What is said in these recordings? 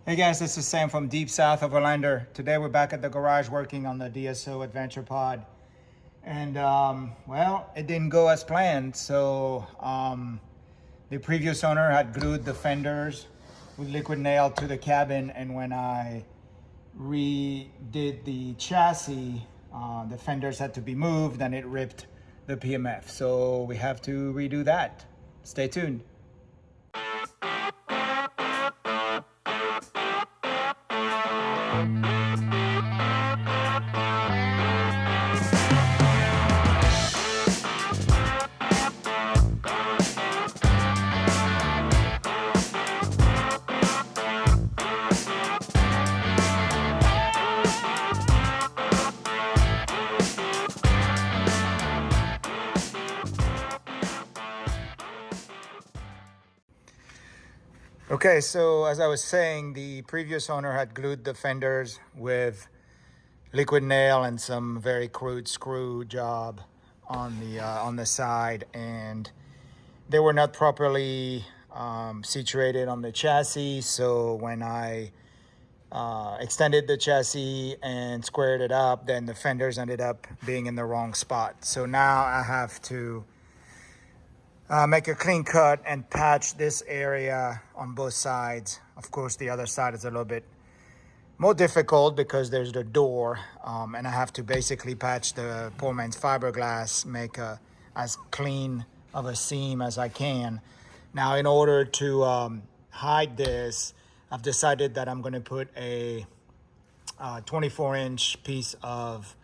Hey guys, this is Sam from deep south of Orlando. Today we're back at the garage working on the DSO Adventure Pod. And well, it didn't go as planned. So the previous owner had glued the fenders with liquid nail to the cabin. And when I redid the chassis, the fenders had to be moved and it ripped the PMF. So we have to redo that. Stay tuned. Okay, so as I was saying, the previous owner had glued the fenders with liquid nail and some very crude screw job on the side, and they were not properly situated on the chassis. So when I extended the chassis and squared it up, then the fenders ended up being in the wrong spot. So now I have to make a clean cut and patch this area on both sides. Of course, the other side is a little bit more difficult because there's the door, and I have to basically patch the poor man's fiberglass, make as clean of a seam as I can. Now, in order to hide this, I've decided that I'm going to put a 24-inch piece of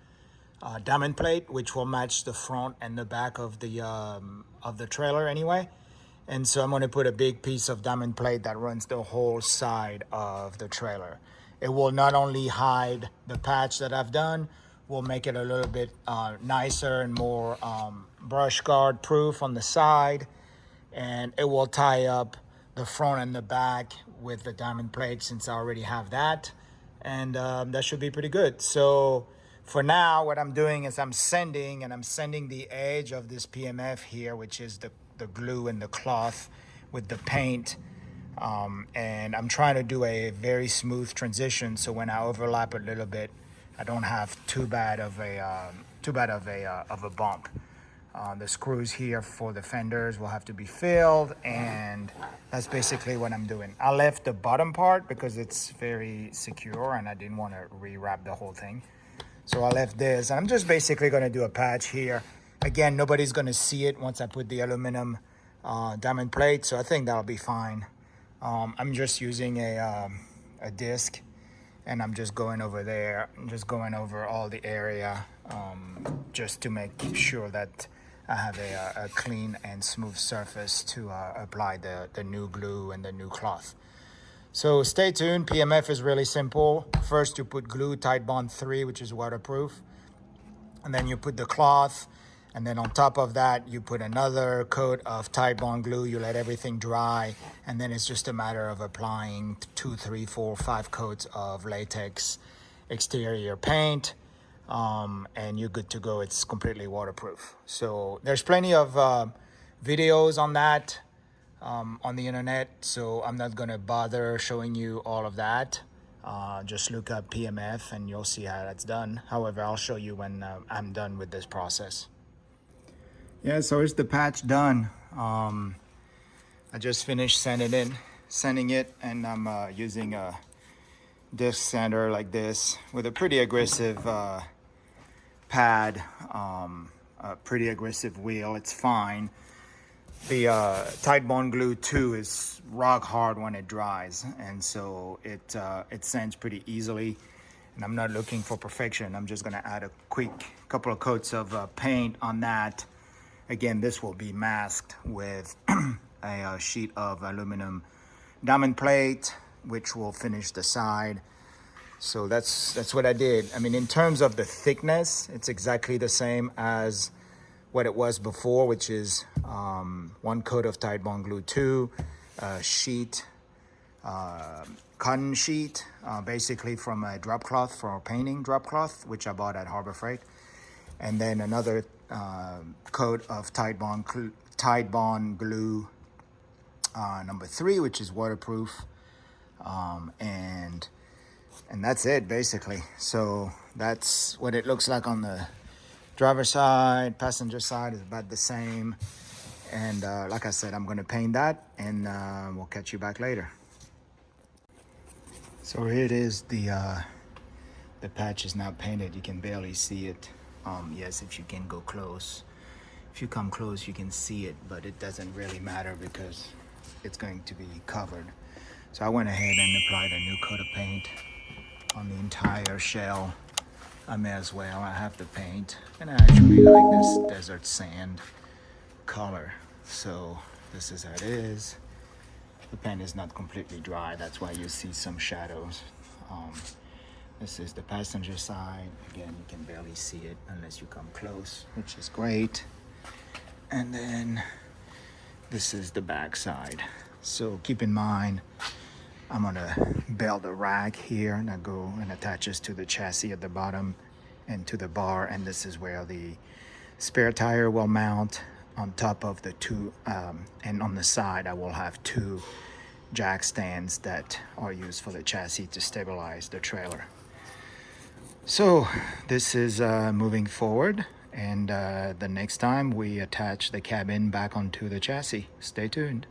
diamond plate, which will match the front and the back of the trailer anyway. And so I'm going to put a big piece of diamond plate that runs the whole side of the trailer. It will not only hide the patch that I've done, will make it a little bit nicer and more brush guard proof on the side, and it will tie up the front and the back with the diamond plate since I already have that, and that should be pretty good. So for now, what I'm doing is I'm sanding the edge of this PMF here, which is the glue and the cloth with the paint. And I'm trying to do a very smooth transition, so when I overlap a little bit, I don't have too bad of a bump. The screws here for the fenders will have to be filled, and that's basically what I'm doing. I left the bottom part because it's very secure and I didn't want to rewrap the whole thing. So I left this, and I'm just basically going to do a patch here. Again, nobody's going to see it once I put the aluminum diamond plate, so I think that'll be fine. I'm just using a disc, and I'm just going over there, I'm just going over all the area just to make sure that I have a clean and smooth surface to apply the new glue and the new cloth. So stay tuned. PMF is really simple. First, you put glue, Titebond 3, which is waterproof. And then you put the cloth. And then on top of that, you put another coat of Titebond glue. You let everything dry. And then it's just a matter of applying 2, 3, 4, 5 coats of latex exterior paint. And you're good to go. It's completely waterproof. So there's plenty of videos on that. On the internet, so I'm not gonna bother showing you all of that. Just look up PMF and you'll see how that's done. However, I'll show you when I'm done with this process. Yeah, so it's the patch done. I just finished sanding it, and I'm using a disc sander like this with a pretty aggressive pad, a pretty aggressive wheel. It's fine. The Titebond glue too is rock hard when it dries, and so it sands pretty easily. And I'm not looking for perfection. I'm just gonna add a quick couple of coats of paint on that. Again, this will be masked with a sheet of aluminum diamond plate, which will finish the side. So that's what I did. I mean, in terms of the thickness, it's exactly the same as what it was before, which is 1 coat of Titebond glue 2, sheet, cotton sheet, basically from a drop cloth for painting drop cloth, which I bought at Harbor Freight, and then another coat of Titebond glue number 3, which is waterproof, and and that's it basically. So that's what it looks like on the driver's side. Passenger side is about the same. And like I said, I'm gonna paint that, and we'll catch you back later. So here it is. The patch is now painted. You can barely see it. Yes, if you can go close. If you come close, you can see it, but it doesn't really matter because it's going to be covered. So I went ahead and applied a new coat of paint on the entire shell. I may as well. I have the paint, and I actually like this desert sand color. So this is how it is. The paint is not completely dry. That's why you see some shadows. This is the passenger side. Again, you can barely see it unless you come close, which is great. And then this is the back side. So keep in mind, I'm gonna belt a rack here, and I go and attaches to the chassis at the bottom and to the bar, and this is where the spare tire will mount on top of the two, and on the side I will have two jack stands that are used for the chassis to stabilize the trailer. So this is moving forward, and the next time we attach the cabin back onto the chassis. Stay tuned.